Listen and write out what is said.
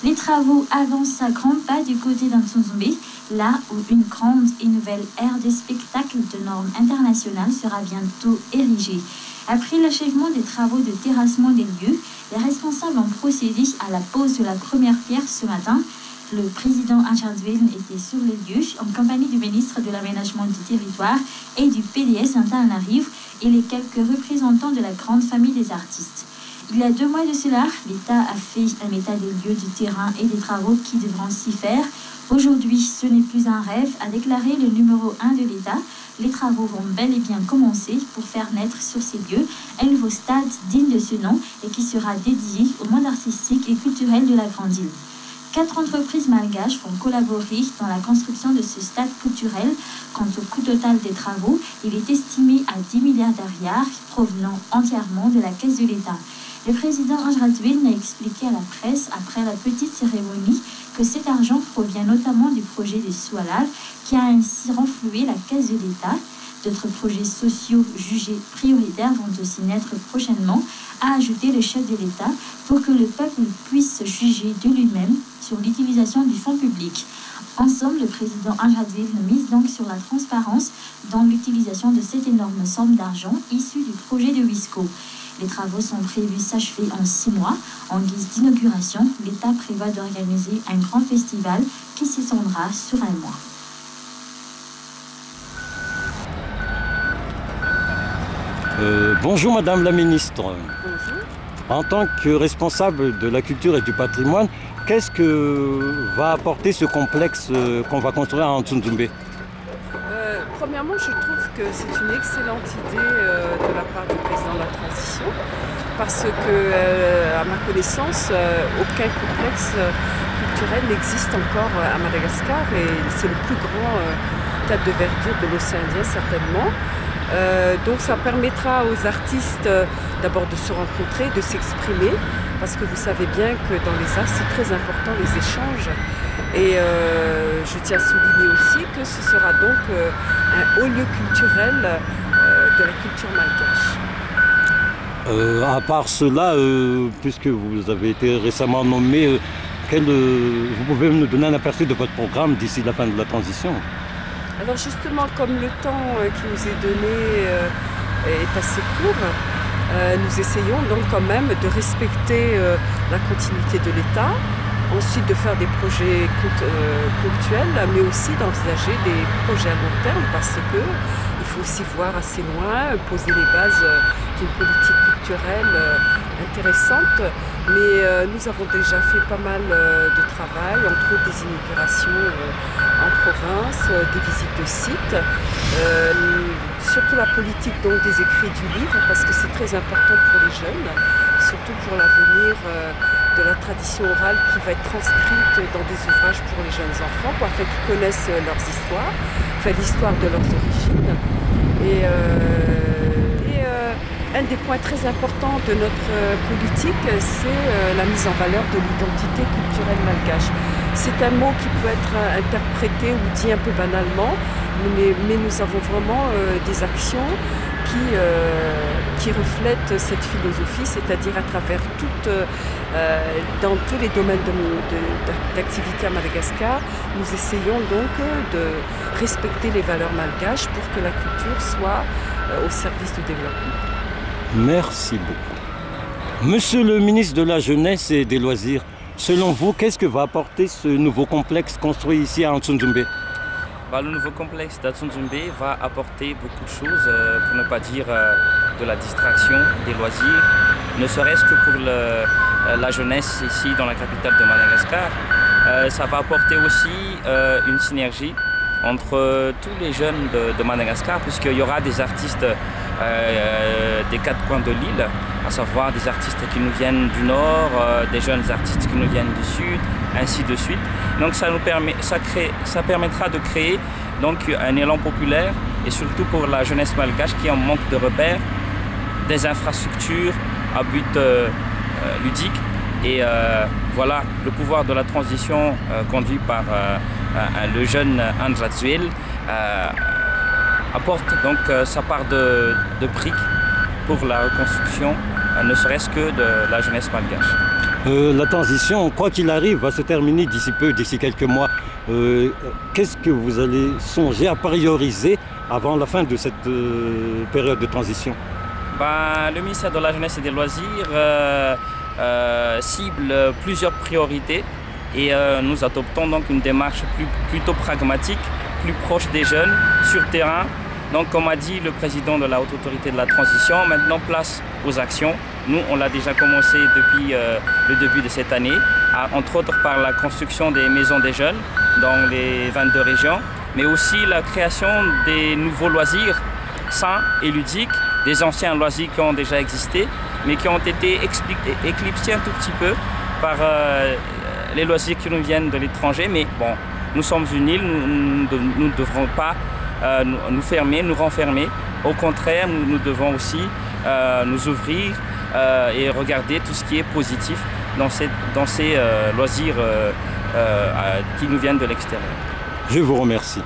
Les travaux avancent à grands pas du côté d'Antsonzombe, là où une grande et nouvelle aire de spectacle de normes internationales sera bientôt érigée. Après l'achèvement des travaux de terrassement des lieux, les responsables ont procédé à la pose de la première pierre ce matin. Le président Anjardsveen était sur les lieux en compagnie du ministre de l'Aménagement du Territoire et du PDS Antananarivo et les quelques représentants de la grande famille des artistes. Il y a 2 mois de cela, l'État a fait un état des lieux du terrain et des travaux qui devront s'y faire. Aujourd'hui, ce n'est plus un rêve, a déclaré le numéro 1 de l'État. Les travaux vont bel et bien commencer pour faire naître sur ces lieux un nouveau stade digne de ce nom et qui sera dédié au monde artistique et culturel de la grande île. 4 entreprises malgaches vont collaborer dans la construction de ce stade culturel. Quant au coût total des travaux, il est estimé à 10 milliards d'ariars provenant entièrement de la caisse de l'État. Le président Anjardsveen a expliqué à la presse, après la petite cérémonie, que cet argent provient notamment du projet de Soualal, qui a ainsi renfloué la caisse de l'État. D'autres projets sociaux jugés prioritaires vont aussi naître prochainement, a ajouté le chef de l'État, pour que le peuple puisse juger de lui-même sur l'utilisation du fonds public. En somme, le président Anjardsveen mise donc sur la transparence dans l'utilisation de cette énorme somme d'argent issue du projet de Wisco. Les travaux sont prévus s'achever en 6 mois. En guise d'inauguration, l'État prévoit d'organiser un grand festival qui s'étendra sur 1 mois. Bonjour Madame la Ministre. Bonjour. En tant que responsable de la culture et du patrimoine, qu'est-ce que va apporter ce complexe qu'on va construire à Antsonzombe? Premièrement, je trouve que c'est une excellente idée de la part du président de la transition parce que, à ma connaissance, aucun complexe culturel n'existe encore à Madagascar et c'est le plus grand théâtre de verdure de l'océan Indien certainement. Donc ça permettra aux artistes d'abord de se rencontrer, de s'exprimer, parce que vous savez bien que dans les arts c'est très important les échanges. Et je tiens à souligner aussi que ce sera donc un haut lieu culturel de la culture malgache. À part cela, puisque vous avez été récemment nommé, vous pouvez nous donner un aperçu de votre programme d'ici la fin de la transition? Alors justement, comme le temps qui nous est donné est assez court, nous essayons donc quand même de respecter la continuité de l'État, ensuite de faire des projets ponctuels, mais aussi d'envisager des projets à long terme parce que il faut aussi voir assez loin, poser les bases d'une politique culturelle intéressante. Mais nous avons déjà fait pas mal de travail, entre autres des inaugurations en province, des visites de sites, surtout la politique donc, des écrits du livre, parce que c'est très important pour les jeunes, surtout pour l'avenir de la tradition orale qui va être transcrite dans des ouvrages pour les jeunes enfants, afin qu'ils connaissent leurs histoires, enfin l'histoire de leurs origines. Et un des points très importants de notre politique, c'est la mise en valeur de l'identité culturelle malgache. C'est un mot qui peut être interprété ou dit un peu banalement, mais nous avons vraiment des actions qui reflètent cette philosophie, c'est-à-dire à travers dans tous les domaines d'activité à Madagascar, nous essayons donc de respecter les valeurs malgaches pour que la culture soit au service du développement. Merci beaucoup. Monsieur le ministre de la Jeunesse et des Loisirs, selon vous, qu'est-ce que va apporter ce nouveau complexe construit ici à Antsonzombe? Le nouveau complexe d'Antsonzombe va apporter beaucoup de choses, pour ne pas dire de la distraction, des loisirs, ne serait-ce que pour la jeunesse ici dans la capitale de Madagascar. Ça va apporter aussi une synergie entre tous les jeunes de Madagascar, puisqu'il y aura des artistes des 4 coins de l'île, à savoir des artistes qui nous viennent du nord, des jeunes artistes qui nous viennent du sud, ainsi de suite. Donc ça permettra de créer donc un élan populaire et surtout pour la jeunesse malgache qui en manque de repères, des infrastructures à but ludique. Et voilà, le pouvoir de la transition conduit par le jeune Anjardsveen apporte donc sa part de briques pour la reconstruction, ne serait-ce que de la jeunesse malgache. La transition, quoi qu'il arrive, va se terminer d'ici peu, d'ici quelques mois. Qu'est-ce que vous allez songer à prioriser avant la fin de cette période de transition? Le ministère de la Jeunesse et des Loisirs cible plusieurs priorités et nous adoptons donc une démarche plutôt pragmatique, plus proche des jeunes, sur terrain. Donc comme a dit le président de la Haute Autorité de la Transition, maintenant place aux actions. Nous, on l'a déjà commencé depuis le début de cette année, entre autres par la construction des maisons des jeunes dans les 22 régions, mais aussi la création des nouveaux loisirs sains et ludiques, des anciens loisirs qui ont déjà existé, mais qui ont été éclipsés un tout petit peu par les loisirs qui nous viennent de l'étranger. Mais bon, nous sommes une île, nous ne devrons pas nous fermer, nous renfermer. Au contraire, nous devons aussi nous ouvrir et regarder tout ce qui est positif dans ces loisirs qui nous viennent de l'extérieur. Je vous remercie.